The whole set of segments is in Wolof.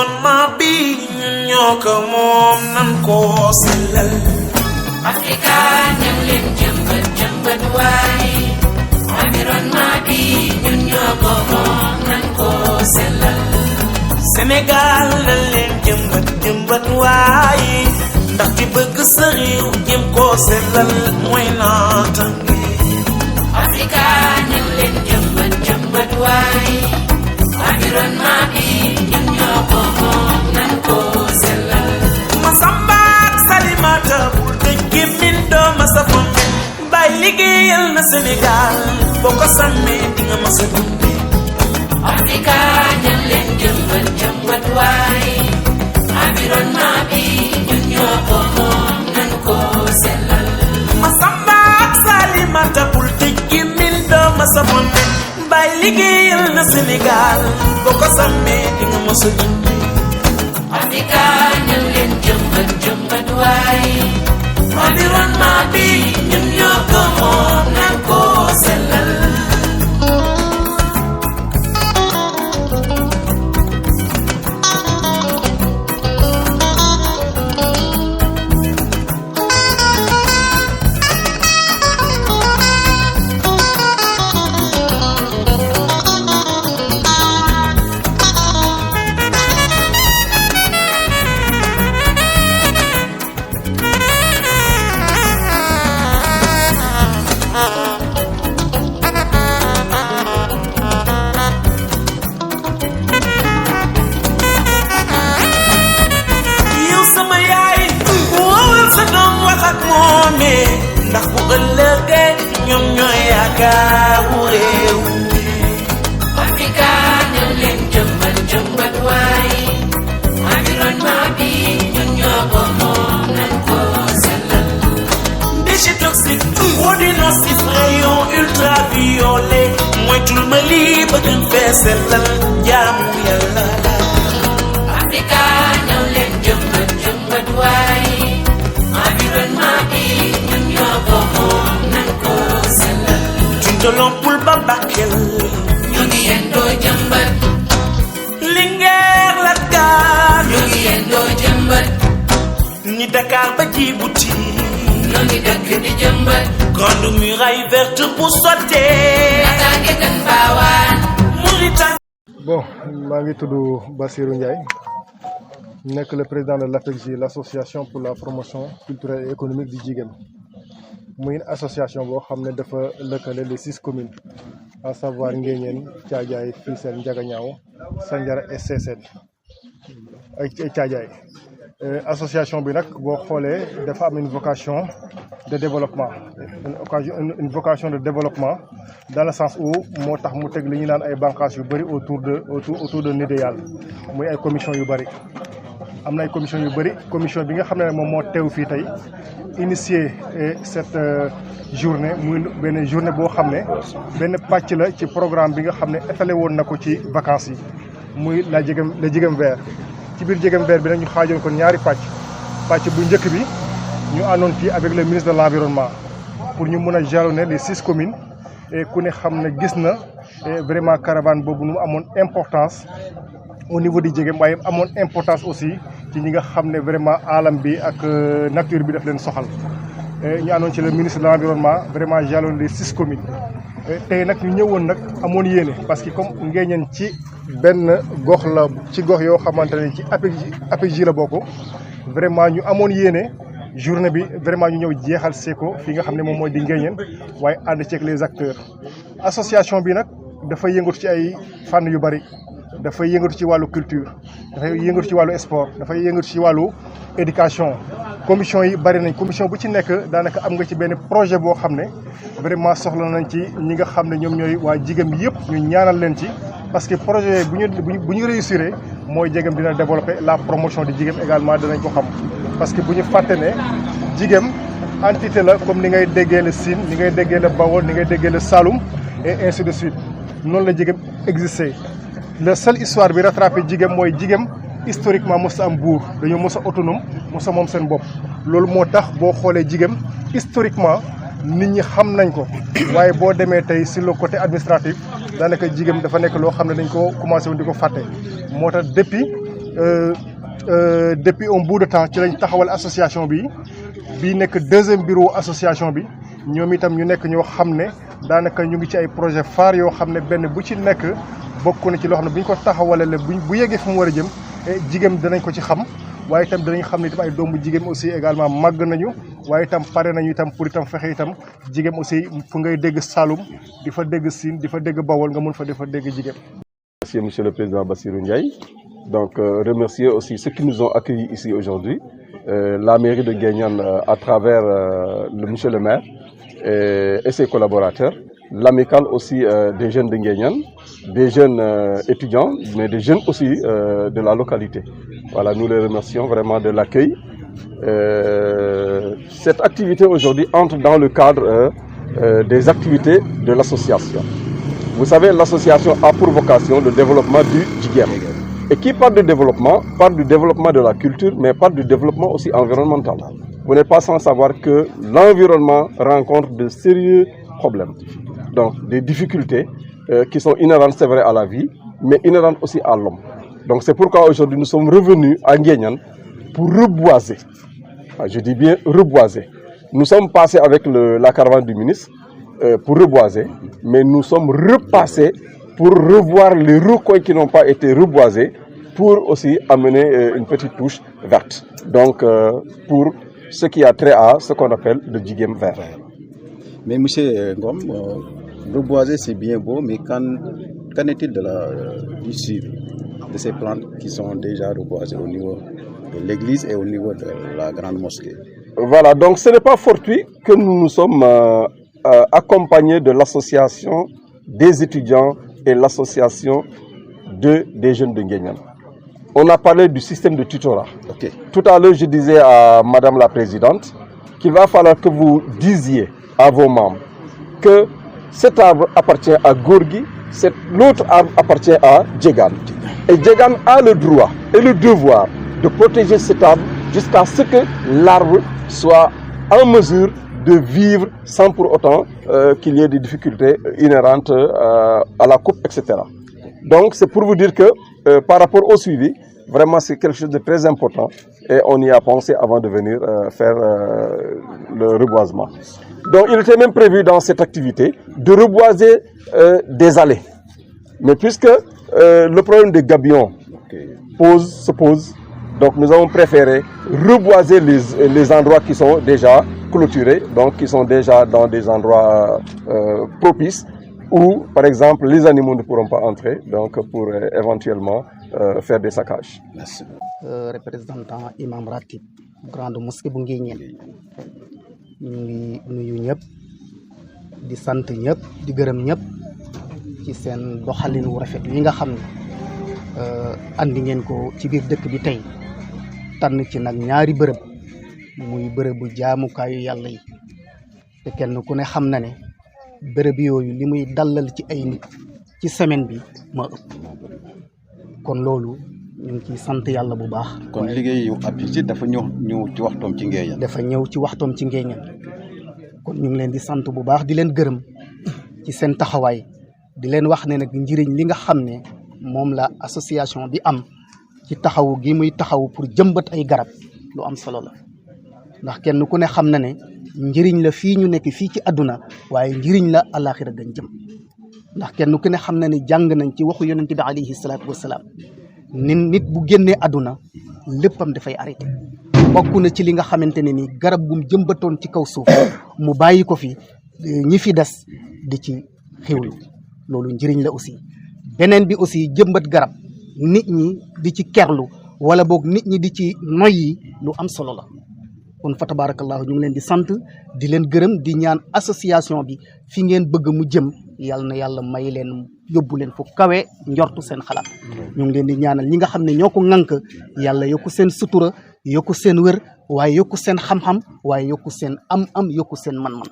environnement bi ñun ñoo ko moom nan ko sellal. Africa ñëw leen jëmbat waay environnement bi ñun ñoo ko moom nan ko sellal. Sénégal nan leen jëmbat waay ndax ci bëgg sa réew jëm koo sellal mooy naatange. Africa ñëw leen jëmbat waay environnement bi ñun ñoo ko moom nan ko sellal. Masamba ak Salimata bul tëj gémmiñ doo ma sa fombe bàyyi liggéeyal na Sénégal boo ko sàmmee di nga ma sa dunde. Africa ñëw leen jëmbat waay environnement bi ñun ñoo ko moom nan ko sellal. Masamba ak Salimata bul tëj gémmiñ doo ma sa fombe bàyyi liggéeyal na Sénégal boo ko sàmmee di nga ma sa dunde. Africa ñëw leen jëmbat waay environnement bi ñun ñoo ko moom nan ko sellal. ndax bu ëllëgee ñoom ñooy yaakaaru réew mi. Africa ñëw leen jëmbat waay environnement bi ñun ñoo ko moom nan ko sellal. Déchets toxiques produits nocifs rayons ultraviolets moytul ma lii ba gën fee sellal jaamu yàlla la. Africa ñëw leen jëmbat waay environnement bi ñun ñoo ko moom nan ko sellal. Tuntalompul ba Bakel ñu ngi yendoo jëmbat. Linguère la Dakar ñu ngi yendoo jëmbat. ni Dakar ba Djibouti ñoo ngi dëkk di jëmbat. grande muraille verte bu sottee naataange gën baawaan. Mauritanie. Bon, maa ngi tudd Bassirou Ndiaye nekk le président de l'APECJ, l'association pour la promotion culturelle et économique du Djiguem. muy une association boo xam ne dafa lëkkale les 6 communes à savoir Nguéniène, Thiadiaye, Fissel, Ndiaganiao, Sandiara et Sessène ay Thiadiaye. Association bi nag boo xoolee dafa am une vocation de développement une vocation de développement dans le sens où moo tax mu teg li ñu naan ay bànqaas yu bëri autour de Nidé Yàlla muy ay commission yu bëri. am na ay commission yu bëri commission bi nga xam ne moom moo teew fii tey initier cette journée muy benn journée boo xam ne benn pàcc la ci programme bi nga xam ne étalé woon na ko ci vacances yi muy le Djiguem Vert. ci biir Djiguem Vert bi nag ñu xaajoon ko ñaari pàcc bu njëkk bi ñu àndoon fii avec le ministre de l'environnement pour ñu mën a jalonner les 6 communes et ku ne xam ne gis na vraiment caravane boobu nu mu amoon importance au niveau du Djiguem waaye amoon importance aussi ci ñi nga xam ne vraiment alam bi ak nature bi daf leen soxal. ñu àndoon ci le ministre de l'environnement vraiment jalonner les 6 communes tey nag ñu ñëwoon nag amoon yéene parce que comme Nguéniène ci benn gox la ci gox yoo xamante ne ci APECJ la bokk vraiment ñu amoon yéene journée bi vraiment ñu ñëw jeexal seeko fi nga xam ne moom mooy di Nguéniène waaye ànd ceeg les acteurs. association bi nag dafay yëngatu ci ay fànn yu bari dafay yëngatu ci wàllu culture dafay yëngatu ci wàllu sport dafay yëngatu ci wàllu éducation. commission yi bari nañ commission bu ci nekk daanaka am nga ci benn projet boo xam ne vraiment soxla nañ ci ñi nga xam ne ñoom ñooy waa Djiguem yëpp ñu ñaanal leen ci parce que projet bu ñu réussir mooy Djiguem dina développer la promotion du Djiguem également dinañ ko xam parce que bu ñu fàtte ne Djiguem entité la comme ni ngay déggee le Sine ni ngay déggee le Bawol ni ngay déggee le Saloum et ainsi de suite noonu la Djiguem existé la seule histoire bi rattrapé Djiguem mooy Djiguem historiquement mos a am buur dañoo mos a autonome mos a moom seen bopp loolu moo tax boo xoolee Djiguem historiquement nit ñi xam nañ ko waaye boo demee tey sur le côté administratif daanaka Djiguem dafa nekk loo xam ne dañ ko commencé woon di ko fàtte moo tax depuis depuis un bout de temps ci lañ taxawal association bi nekk deuxième bureau association bi ñoom itam ñu nekk ñoo xam ne daanaka ñu ngi ci ay projet phare yoo xam ne benn bu ci nekk bokk na ci loo xam ne bu ñu ko taxawalee bu yeggee fu mu war a jëm jigéen danañ ko ci xam waaye itam danañ xam ne itam ay doomu jigéen aussi également màgg nañu waaye itam pare nañu itam pour itam fexe itam jigéen aussi fu ngay dégg Saloum di fa dégg Sine di fa dégg Bawol nga mun fa di fa dégg jigéen. Merci Monsieur le Président Bassirou Ndiaye. Donc remercier aussi ceux qui nous ont accueillis ici aujourd'hui, la mairie de Nguéniène à travers Monsieur le maire et ses collaborateurs, l'amicale aussi des jeunes de Nguéniène, des jeunes étudiants, mais des jeunes aussi de la localité. Voilà, nous les remercions vraiment de l'accueil. Cette activité aujourd'hui entre dans le cadre des activités de l'association. Vous savez, l'association a pour vocation le développement du Djiguem. Et qui parle du développement de la culture, mais parle du développement aussi environnemental. Vous n'êtes pas sans savoir que l'environnement rencontre de sérieux problèmes. Donc, des difficultés qui sont inhérentes, c'est vrai, à la vie, mais inhérentes aussi à l'homme. Donc, c'est pourquoi aujourd'hui nous sommes revenus à Nguéniène pour reboiser. Je dis bien reboiser. Nous sommes passés avec la caravane du ministre pour reboiser, mais nous sommes repassés pour revoir les recoins qui n'ont pas été reboisés, pour aussi amener une petite touche verte. Donc, pour ce qui a trait à ce qu'on appelle le Djiguem vert. Mais monsieur Ngom, reboiser c'est bien beau, mais qu'en est-il du suivi de ces plantes qui sont déjà reboisées au niveau de l'église et au niveau de la grande mosquée? Voilà, donc ce n'est pas fortuit que nous nous sommes accompagnés de l'association des étudiants et l'association des jeunes de Nguéniène. On a parlé du système de tutorat. Okay. Tout à l'heure, je disais à Madame la Présidente qu'il va falloir que vous disiez à vos membres que cet arbre appartient à Gorgui, l'autre arbre appartient à Djegan. Et Djegan a le droit et le devoir de protéger cet arbre jusqu'à ce que l'arbre soit en mesure de vivre sans pour autant qu'il y ait des difficultés inhérentes à la coupe, etc. Donc c'est pour vous dire que par rapport au suivi, vraiment c'est quelque chose de très important et on y a pensé avant de venir faire le reboisement. Donc il était même prévu dans cette activité de reboiser des allées. Mais puisque le problème des gabions se pose, donc nous avons préféré reboiser les endroits qui sont déjà clôturés, donc qui sont déjà dans des endroits propices où, par exemple, les animaux ne pourront pas entrer, donc pour éventuellement faire des saccages. Merci. Représentant Imam Ratib, grande mosquée bu Nguéniène, ñu ngi nuyu ñëpp di sant ñëpp di gërëm ñëpp ci seen doxalin wu rafet yi nga xam ne andi ngeen ko ci biir dëkk bi tey tànn ci nag ñaari bërëb muy bërëbu jaamukaayu yàlla yi te kenn ku ne xam na ne bërëb yooyu li muy dalal ci ay nit ci semaine bi ma ëpp kon loolu ñu ngi ciy sant yàlla bu baax. kon liggéeyu APIX dafa ñëw ci waxtoom ci Nguéniène. dafa ñëw ci waxtoom ci Nguéniène kon ñu ngi leen di sant bu baax di leen gërëm ci seen taxawaay di leen wax ne nag njëriñ li nga xam ne moom la association bi am ci taxawu gi muy taxawu pour jëmbat ay garab lu am solo la ndax kenn ku ne xam na ne njëriñ la fii ñu nekk fii ci àdduna waaye njëriñ la àllaaxira gañ jëm ndax kenn ku ne xam na ne jàng nañ ci waxu yonente bi alayhi salaatu wasalaam nit bu génnee àdduna léppam dafay arrêté bokk na ci li nga xamante ne ni garab gum jëmbatoon ci kaw suuf mu bàyyi ko fi ñi fi des di ci xewlu loolu njëriñ la aussi beneen bi aussi jëmbat garab nit ñi di ci kerlu wala boog nit ñi di ci noyyi lu am solo la kon fa tabarakallahu ñu ngi leen di sant di leen gërëm di ñaan association bi fi ngeen bëgg mu jëm yàlla na yàlla may leen yóbbu leen fu kawe njortu seen xalaat ñu ngi leen di ñaanal ñi nga xam ne ñoo ko ŋànk yàlla yokku seen sutura yokku seen wër waaye yokku seen xam-xam waaye yokku seen am-am yokku seen man-man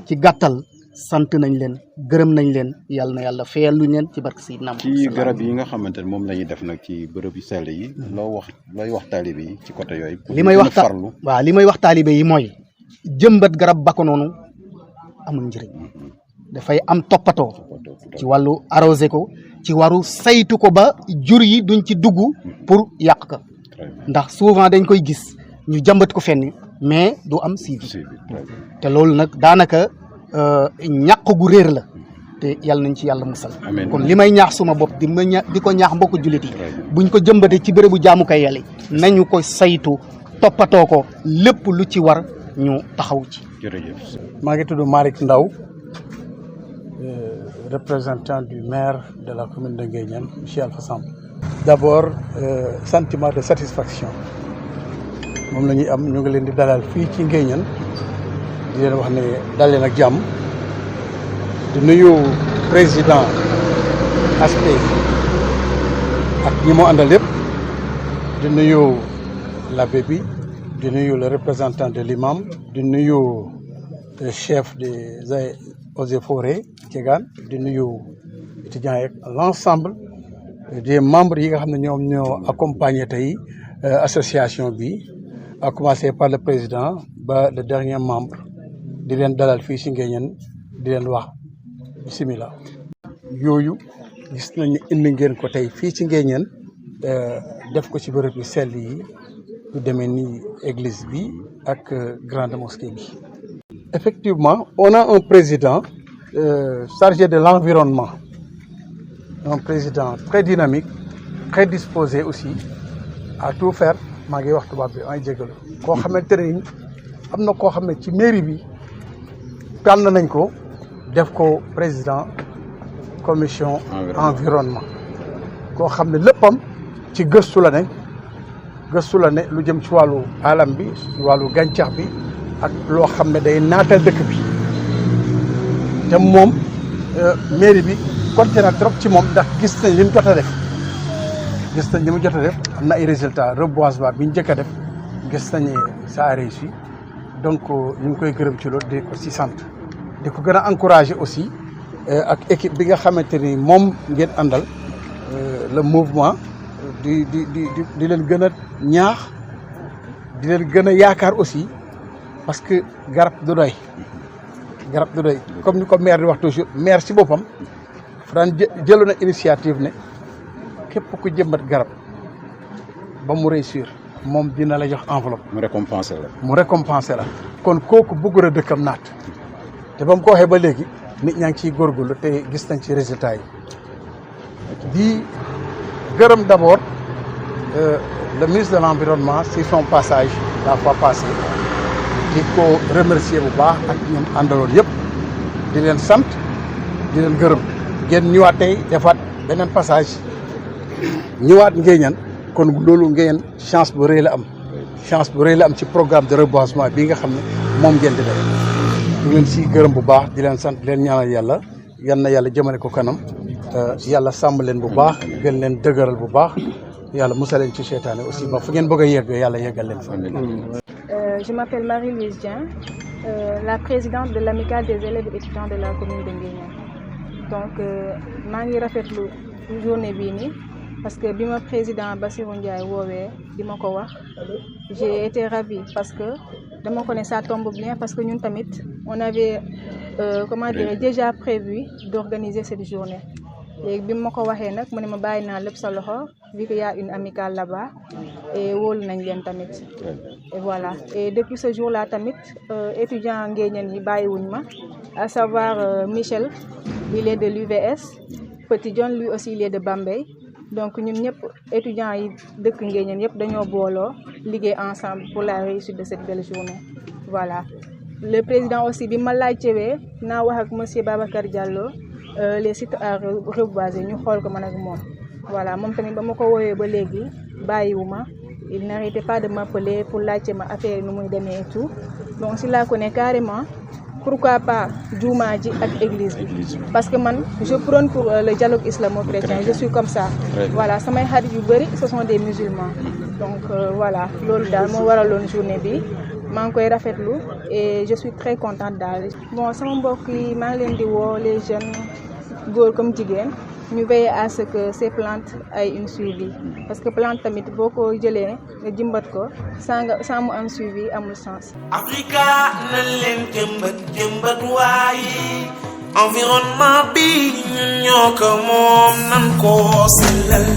ci gàttal sant nañ leen gërëm nañ leen yàlla na yàlla fayal luñ leen ci barke Seydina Muhammad ci garab yi nga xamante ne moom la ñuy def nag ci bërëb yu sell yi looy wax taalibe yi ci côté yooyu. li may wax taalibe yi mooy jëmbat garab ba ko noonu amul njëriñ dafay am toppatoo ci wàllu arrosé ko ci waru saytu ko ba jur yi duñ ci dugg pour yàq ko ndax souvent dañ koy gis ñu jàmbat ko fenn mais du am suivi te loolu nag daanaka ñàq gu réer la te yàlla nañ ci yàlla musal kon li may ñaax suma bopp di ko ñaax mbokku jullit yi buñ ko jëmbatee ci bérébu jaamukaay yàlla nañu ko saytu toppatoo ko lépp lu ci war ñu taxaw ci. maa ngi tudd Malick Ndaw représentant du maire de la commune de Nguéniène monsieur Alpha Samb. D'abord sentiment de satisfaction moom la ñuy am ñu ngi leen di dalal fii ci Nguéniène di leen wax ne dal leen ak jàmm di nuyu président ASPE ak ñi moo àndal lépp di nuyu l'abbé bi di nuyu le représentant de l'imam di nuyu le chef des eaux et forêts Diegane di nuyu étudiants yeeg l'ensemble des membres yi nga xam ne ñoom ñoo accompagné tey association bi à commencer par le président ba le dernier membre di leen dalal fii si Nguéniène di leen wax bismillah yooyu gis nañu indi ngeen ko tey fii ci Nguéniène def ko ci bërëb yu sell yi lu demee ni église bi ak grande mosquée bi. Effectivement, on a un président chargé de l'environnement, un président très dynamique, très disposé aussi à tout faire. maa ngi wax tubaab bi ay jégalu koo xamante ne am na koo xam ne ci mairie bi tànn nañ ko def ko président commission environnement koo xam ne léppam ci gëstu la ne lu jëm ci wàllu alam bi ci wàllu gàncax bi ak loo xam ne day naatal dëkk bi te moom mairie bi compté na trop ci moom ndax gis nañ li mu jot a def am na ay résultats reboisement bi ñu njëkk a def gis nañ ça a réussi donc ñu ngi koy gërëm ci loolu di ko ci sant di ko gën a encourager aussi ak équipe bi nga xamante ni moom ngeen àndal le mouvement di leen gën a ñaax di leen gën a yaakaar aussi parce que garab du doy comme ni ko maire di wax toujours maire ci boppam daan jëloon na initiative ne képp ku jëmbat garab ba mu réussir moom dina la jox enveloppe. mu récompenser la. kon kooku bëgg na dëkkam naat te ba mu ko waxee ba léegi nit ñaa ngi ciy góorgóorlu te gis nañ ci résultat yi di gërëm d'abord le ministre de l'environnement si son passage la fois passée di ko remercier bu baax ak ñoom àndaloon yëpp di leen sant di leen gërëm ngeen ñëwaat tey defaat beneen passage ñëwaat Nguéniène kon loolu Nguéniène chance bu rëy la am ci programme de reboisement bii nga xam ne moom ngeen di def ñu leen si gërëm bu baax di leen sant di leen ñaanal yàlla yal na yàlla jëmale ko kanam yàlla sàmm leen bu baax gën leen dëgëral bu baax yàlla musal leen ci seytaane aussi ba fu ngeen bëgg a yegg yàlla yeggal leen fa. Je m'appelle Marie-Louise Dieng, la présidente de l'amicale des élèves et étudiants de la commune de Nguéniène. Donc maa ngi rafetlu journée bii nii parce que bi ma président Bassirou Ndiaye woowee di ma ko wax j'ai été ravie parce que dama ko ne ça tombe bien parce que ñun tamit on avait déjà prévu d'organiser cette journée. léegi bi ma ko waxee nag mu ne ma bàyyi naa lépp sa loxo vu qu'il y a une amicale là-bas et wóolu nañ leen tamit et voilà et depuis ce jour-là tamit étudiant Nguéniène yi bàyyiwuñ ma à savoir Michel il est de l'UVS Petit John lui aussi il est de Bambey donc ñun ñëpp étudiants yi dëkk Nguéniène yëpp dañoo booloo liggéey ensemble pour la réussite de cette belle journée voilà le président aussi bi ma laajtewee naa wax ak monsieur Babacar Diallo les sites à reboiser ñu xool ko man ak moom voilà moom tamit ba ma ko woowee ba léegi bàyyiwuma il n'arrêtait pas de m'appeler pour laajte ma affaire yi nu muy demee et tout donc si laa ko ne carrément pourquoi pas jumaa ji ak église bi parce que man je prône pour le dialogue islamo-chrétien je suis comme ça voilà samay xarit yu bëri ce sont des musulmans donc voilà loolu daal moo waraloon journée bi maa ngi koy rafetlu et je suis très contente daal bon sama mbokk yi maa ngi leen di woo les jeunes góor comme jigéen ñu veiller à ce que ces plantes aient une suivi parce que plante tamit boo ko jëlee nga jëmbat ko sans mu am suivi amul sens. Africa na leen jëmbat waaye environnement bi ñun ñoo ko moom nan ko sellal